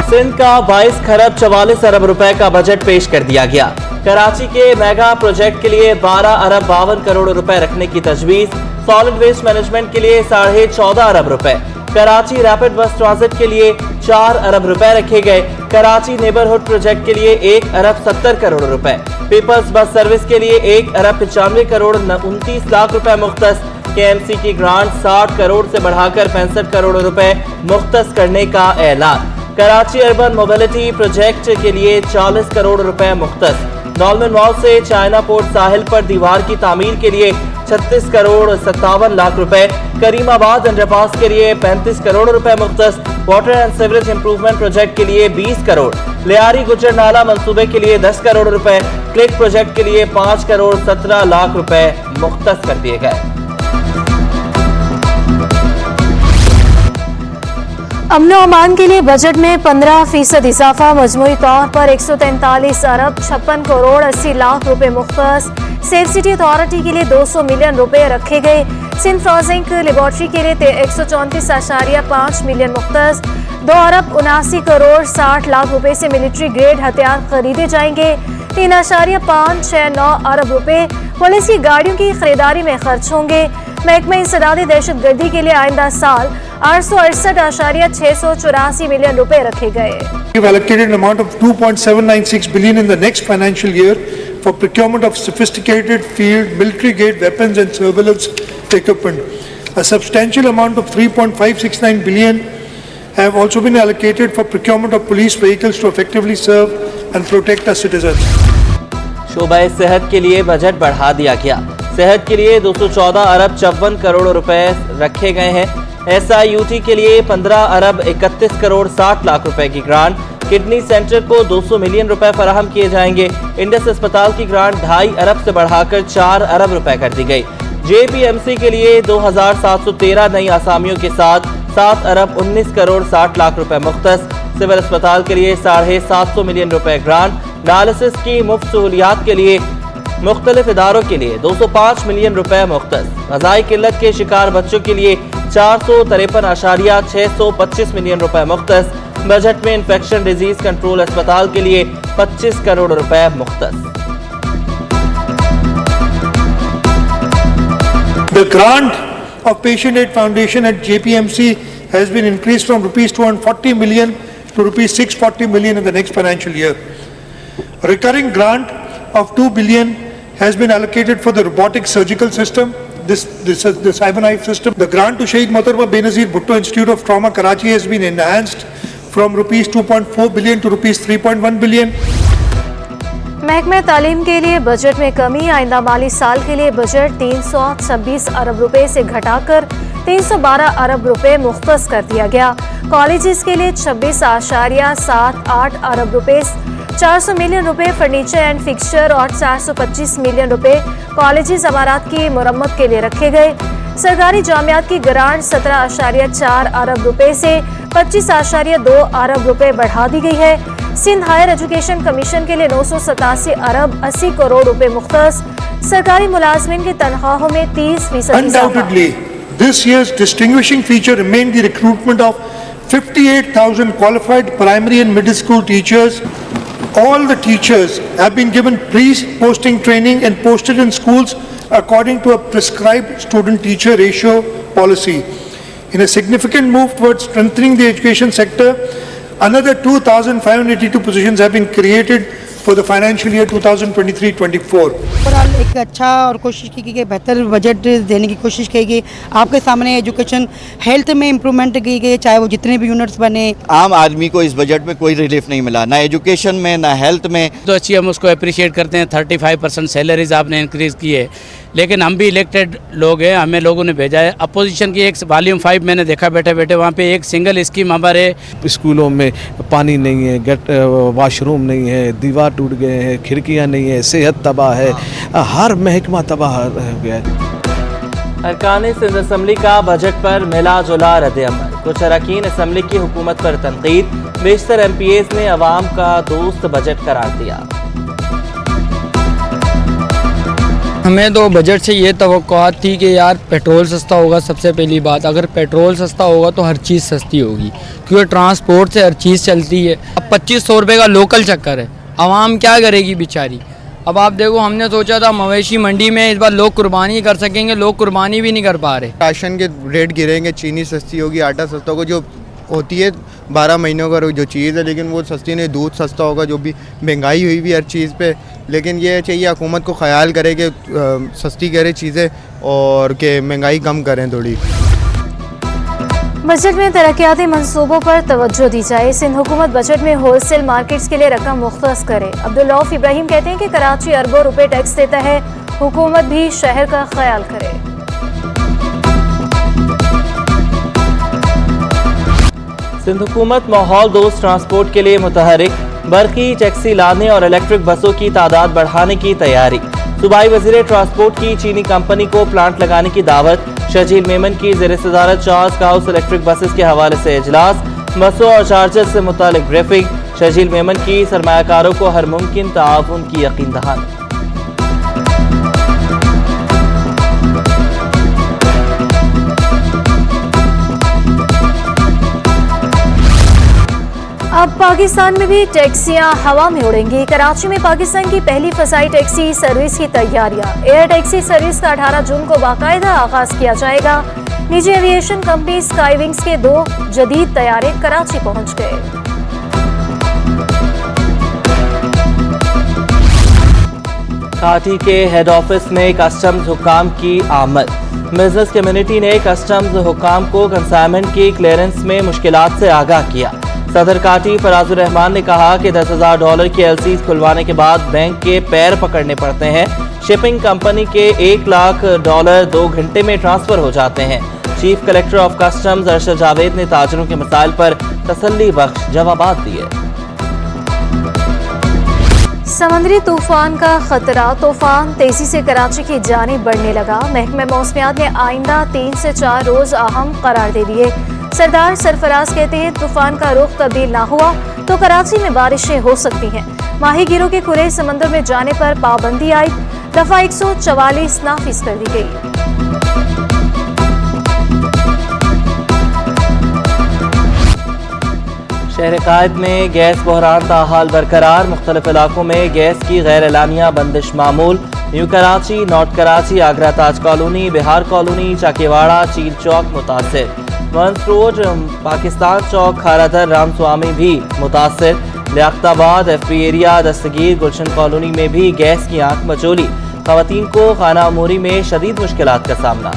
सिंध का 22 खरब 44 अरब रुपए का बजट पेश कर दिया गया। कराची के मेगा प्रोजेक्ट के लिए 12 अरब 52 करोड़ रुपए रखने की तजवीज। सॉलिड वेस्ट मैनेजमेंट के लिए 14.5 अरब रुपए। कराची रैपिड बस ट्रांजिट के लिए 4 अरब रुपए रखे गए। कराची नेबरहुड प्रोजेक्ट के लिए 1 अरब 70 करोड़ रुपए। पीपल्स बस सर्विस के लिए 1 अरब 95 करोड़ 29 लाख रुपए मुख्तस। KMC की ग्रांट 60 करोड़ से बढ़ाकर 65 करोड़ रुपए मुख्तस करने का ऐलान। कराची अर्बन मोबिलिटी प्रोजेक्ट के लिए 40 करोड़ रुपए मुख्तस। डॉल्मेन मॉल से चाइना पोर्ट साहिल पर दीवार की तामीर के लिए 36 करोड़ 57 लाख रुपए। करीमाबाद अंडरपास के लिए 35 करोड़ रुपए मुख्तस। Water and sewerage improvement project के लिए 20 करोड़। लियारी गुजर नाला मंसूबे के लिए 10 करोड़ रुपए। क्लिक प्रोजेक्ट के लिए 5 करोड़ 17 लाख रुपए मुख्तस कर दिए गए। अमन और अमान के लिए बजट में 15% इजाफा। मजमूई तौर पर 143 अरब 56 करोड़ 80 लाख रुपए मुख्तस। सेफ सिटी अथॉरिटी के लिए 200 मिलियन रुपए रखे गए। सिंध फ्रॉजिंग लेबॉर्ट्री के लिए 134.5 मिलियन मुख्तस। 2 अरब 79 करोड़ 60 लाख रुपए से मिलिट्री ग्रेड हथियार खरीदे जाएंगे। 3.569 अरब रुपए पुलिस की गाड़ियों की खरीदारी में खर्च होंगे। महकमा इंसदादी दहशतगर्दी के लिए आइंदा साल 868.684 मिलियन रुपए रखे गए। We've allocated an amount of 2.796 billion in the next financial year for procurement of sophisticated field military-grade weapons and surveillance equipment. A substantial amount of 3.569 billion have also been allocated for procurement of police vehicles to effectively serve and protect our citizens. शोबा सेहत के लिए budget बढ़ा दिया गया। सेहत के लिए 214 अरब 54 करोड़ रुपए रखे गए हैं। SIUT के लिए 15 अरब 31 करोड़ 60 लाख रुपए की ग्रांट। किडनी सेंटर को 200 मिलियन रुपए फराहम किए जाएंगे। इंडस अस्पताल की ग्रांट 2.5 अरब से बढ़ाकर 4 अरब रुपए कर दी गई। JPMC के लिए 2713 नई आसामियों के साथ 7 अरब 19 करोड़ 60 लाख रुपए मुख्तस। सिविल अस्पताल के लिए 750 मिलियन रुपए ग्रांट। डायलिसिस की मुफ्त सहूलियात के लिए मुख्तलिफ इदारों के लिए 205 मिलियन रुपए मुख्तस। ग़ज़ाई किल्लत के शिकार बच्चों के लिए 453.625 मिलियन रुपए मुख्तस। बजट में इन्फेक्शन डिजीज कंट्रोल अस्पताल के लिए 25 करोड़ रुपए मुख्तस। The grant of Patient Aid Foundation at JPMC has been increased from rupees 240 million to rupees 640 million in the next financial year. A recurring grant of 2 billion has been allocated for the robotic surgical system, the CyberKnife system. The grant to Shaheed Mohtarbah Benazir Bhutto Institute of Trauma Karachi has been enhanced from rupees 2.4 billion to rupees 3.1 billion. महकमे तालीम के लिए budget में कमी। आइंदा माली साल के लिए बजट 326 अरब रुपए से घटाकर 312 अरब रुपए मुख्तस कर दिया गया। कॉलेजेस के लिए 26.78 अरब रुपए, 400 मिलियन रुपए फर्नीचर एंड फिक्सचर और 425 मिलियन रुपए कॉलेजेस इमारत की मरम्मत के लिए रखे गए। सरकारी जामियात की ग्रांट 17.4 अरब रुपए से 25.2 अरब रुपए बढ़ा दी गई है। सिंध हायर एजुकेशन कमीशन के लिए 987 अरब 80 करोड़ रुपए मुख्तस। सरकारी मुलाजमिन की तनख्वाहों में 30%। Undoubtedly, this year's distinguishing feature remained the recruitment of 58,000 qualified primary and middle school teachers. All the teachers have been given pre-posting training and posted in schools according to a prescribed student-teacher ratio policy. In a significant move towards strengthening the education sector, another 2,582 positions have been created for the financial year 2023-24. Overall एक अच्छा और कोशिश की गई, बेहतर budget देने की कोशिश की गई। आपके सामने एजुकेशन हेल्थ में इम्प्रूवमेंट की गई, चाहे वो जितने भी यूनिट्स बने। आम आदमी को इस बजट में कोई रिलीफ नहीं मिला, ना एजुकेशन में ना हेल्थ में। तो अच्छी, हम उसको अप्रिशिएट करते हैं। 35% सैलरीज आपने इंक्रीज़ की है, लेकिन हम भी इलेक्टेड लोग हैं, हमें लोगों ने भेजा है। अपोजिशन की एक वॉल्यूम 5 मैंने देखा बैठे बैठे, वहाँ पे एक सिंगल स्कीम हमारे स्कूलों में पानी नहीं है, वॉशरूम नहीं है, दीवार टूट गए हैं, खिड़कियाँ नहीं है, सेहत तबाह है, हर महकमा तबाह हो गया है। अरकान सिंध असम्बली का बजट पर मिला जुला रद्द-ए-अमल। कुछ अरकान असम्बली की हुकूमत पर तनकीद। बेशतर MPAs ने अवाम का दोस्त बजट करार दिया। हमें तो बजट से ये तवक्कुआत थी कि यार पेट्रोल सस्ता होगा। सबसे पहली बात, अगर पेट्रोल सस्ता होगा तो हर चीज़ सस्ती होगी, क्योंकि ट्रांसपोर्ट से हर चीज़ चलती है। अब 2500 रुपये का लोकल चक्कर है, आवाम क्या करेगी बेचारी। अब आप देखो, हमने सोचा था मवेशी मंडी में इस बार लोग कुर्बानी कर सकेंगे, लोग कुर्बानी भी नहीं कर पा रहे। राशन के रेट गिरेंगे, चीनी सस्ती होगी, आटा सस्ता होगा, जो होती है 12 महीनों का जो चीज़ है, लेकिन वो सस्ती नहीं। दूध सस्ता होगा, जो भी महंगाई हुई भी हर चीज़ पे। लेकिन ये चाहिए हुकूमत को ख्याल करे कि सस्ती करे चीज़ें और कि महंगाई कम करें थोड़ी। बजट में तरक्याती मंसूबों पर तवज्जो दी जाए। सिंध हुकूमत बजट में होलसेल मार्केट्स के लिए रकम मुख्तस करे। अब्दुल रऊफ इब्राहिम कहते हैं कि कराची अरबों रुपए टैक्स देता है, हुकूमत भी शहर का ख्याल करे। सिंध हुकूमत माहौल दोस्त ट्रांसपोर्ट के लिए मुतहरिक, बरकी टैक्सी लाने और इलेक्ट्रिक बसों की तादाद बढ़ाने की तैयारी। सूबाई वज़ीर ट्रांसपोर्ट की चीनी कंपनी को प्लांट लगाने की दावत। शजील मेमन की ज़ेर सदारत चार्ज हाउस इलेक्ट्रिक बसेस के हवाले से इजलास, बसों और चार्जर से मुतालिक ब्रीफिंग। शजील मेमन की सरमायाकारों को हर मुमकिन ताउन की यकीन दहानी। अब पाकिस्तान में भी टैक्सियां हवा में उड़ेंगी। कराची में पाकिस्तान की पहली फ़ज़ाई टैक्सी सर्विस की तैयारियां। एयर टैक्सी सर्विस का 18 जून को बाकायदा आगाज किया जाएगा। निजी एविएशन कंपनी स्काईविंग्स के 2 जदीद तैयारे कराची पहुंच गए। काटी के हेड ऑफिस में कस्टम्स हुकाम की आमद। बिजनेस कम्युनिटी ने कस्टम्स हुकाम को कंसाइनमेंट की क्लियरेंस में मुश्किलात से आगाह किया। सदर काटी फराजुर रहमान ने कहा कि $10,000 के LCs खुलवाने के बाद बैंक के पैर पकड़ने पड़ते हैं। शिपिंग कंपनी के $1 लाख 2 घंटे में ट्रांसफर हो जाते हैं। Chief collector of customs Arshad Javed ने ताजरों के मसाइल पर तसल्ली बख्श जवाबात दिए। समंदरी तूफान का खतरा। तूफान तेजी से कराची की जानिब बढ़ने लगा। महकमे मौसमियात ने आइंदा 3 से 4 रोज अहम करार दे दिए। सरदार सरफराज कहते हैं तूफान का रुख तब्दील ना हुआ तो कराची में बारिशें हो सकती हैं। माहीगीरों के खुले समंदर में जाने पर पाबंदी आई। दफा 144 नाफिज कर दी गई। शहर कायद में गैस बहरान ताहाल बरकरार। मुख्तलिफ इलाकों में गैस की गैर एलानिया बंदिश मामूल। न्यू कराची, नॉर्थ कराची, आगरा ताज कॉलोनी, बिहार कॉलोनी, चाकीवाड़ा, चील चौक मुतासिर। वंस रोड, पाकिस्तान चौक, खारादर, रामस्वामी भी मुतासिर। लियाकताबाद, FP एरिया, दस्तगीर, गुलशन कॉलोनी में भी गैस की आंख मचोली। खवातीन को खाना अमूरी में शदीद मुश्किलात का सामना।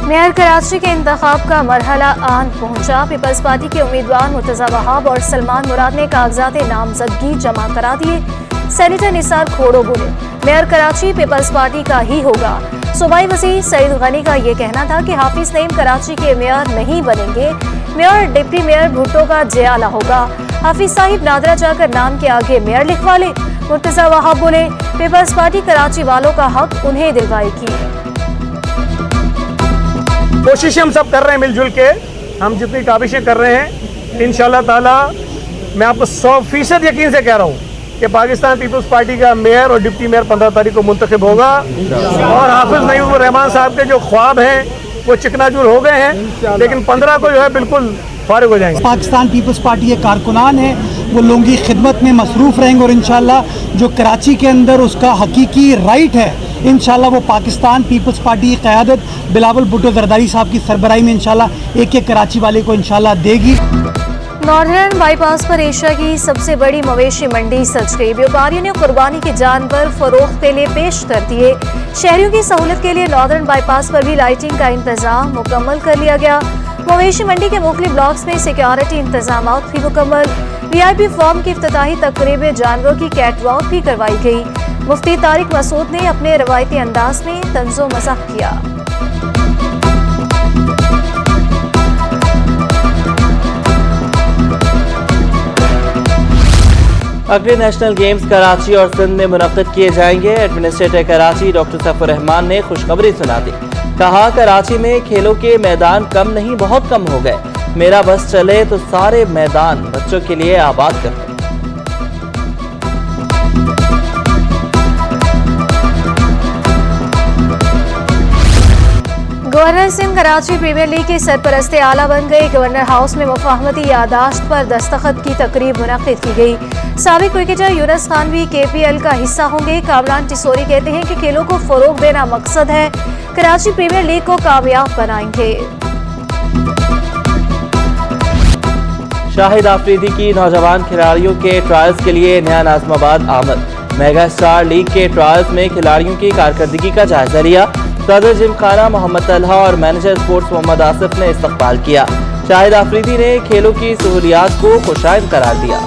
मेयर कराची के इंतखाब का मरहला आन पहुंचा। पीपल्स पार्टी के उम्मीदवार मुर्तजा वहाब और सलमान मुराद ने कागजात नामजदगी जमा करा दिए। सेनेटर निसार खोड़ो बोले मेयर कराची पीपल्स पार्टी का ही होगा। सूबाई वज़ीर सईद गनी का ये कहना था कि हाफिज नईम कराची के मेयर नहीं बनेंगे। मेयर डिप्टी मेयर भुट्टो का जयाला होगा। हाफिज साहिब नादरा जाकर नाम के आगे मेयर लिखवा ले। मुर्तजा वहाब बोले पीपल्स पार्टी कराची वालों का हक उन्हें दिलवाएगी। कोशिश हम सब कर रहे हैं मिलजुल के। हम जितनी काबिशें कर रहे हैं इंशाल्लाह ताला मैं आपको 100% यकीन से कह रहा हूँ कि पाकिस्तान पीपल्स पार्टी का मेयर और डिप्टी मेयर 15 तारीख को मुंतखब होगा। और हाफिज नईम रहमान साहब के जो ख्वाब हैं वो चिकनाचूर हो गए हैं, लेकिन 15 को जो है बिल्कुल फारिग हो जाएंगे। पाकिस्तान पीपल्स पार्टी के कारकुनान हैं, वो लोगों की खिदमत में मसरूफ़ रहेंगे और इंशाल्लाह जो कराची के अंदर उसका हकीकी राइट है, इंशाल्लाह वो पाकिस्तान पीपल्स पार्टी की क़यादत बिलावल भुट्टो जरदारी साहब की सरबराही में इंशाल्लाह एक कराची वाले को इंशाल्लाह देगी। नॉर्दर्न बाईपास पर एशिया की सबसे बड़ी मवेशी मंडी सज गई। व्यापारियों ने कुर्बानी के जानवर फरोख्त के लिए पेश कर दिए। शहरियों की सहूलत के लिए नॉर्दर्न बाईपास पर भी लाइटिंग का इंतजाम मुकम्मल कर लिया गया। मवेशी मंडी के मुख्तलिफ ब्लॉक्स में सिक्योरिटी इंतजाम भी मुकम्मल। VIP फॉर्म की इफ्तिताही तकरीब में जानवरों की कैटवॉक भी करवाई गई। मुफ्ती तारिक मसूद ने अपने रवायती अंदाज में तंज़ो मज़ाक किया। अगले नेशनल गेम्स कराची और सिंध में मुनक्किद किए जाएंगे। एडमिनिस्ट्रेटर कराची डॉक्टर सफर रहमान ने खुशखबरी सुना दी। कहा कराची में खेलों के मैदान कम नहीं बहुत कम हो गए। मेरा बस चले तो सारे मैदान बच्चों के लिए आबाद कर दें। Governor Singh Karachi premier league के सरपरस्ते आला बन गए। गवर्नर हाउस में मुफाहमती यादाश्त पर दस्तखत की तकरीब मुनक्किद की गई। साबिक क्रिकेटर यूनुस खान भी KPL का हिस्सा होंगे। कामरान टिसोरी कहते हैं कि खेलों को फरोग देना मकसद है, कराची प्रीमियर लीग को कामयाब बनाएंगे। शाहिद आफरीदी की नौजवान खिलाड़ियों के ट्रायल्स के लिए नया नाज़िमाबाद आमद। मेगा स्टार लीग के ट्रायल्स में खिलाड़ियों की कारकर्दगी का जायजा लिया। सदर जिमखाना मोहम्मद तलहा और मैनेजर स्पोर्ट्स मोहम्मद आसिफ ने इस्तकबाल किया। शाहिद आफरीदी ने खेलों की सहूलियात को खुशाइंद करार दिया।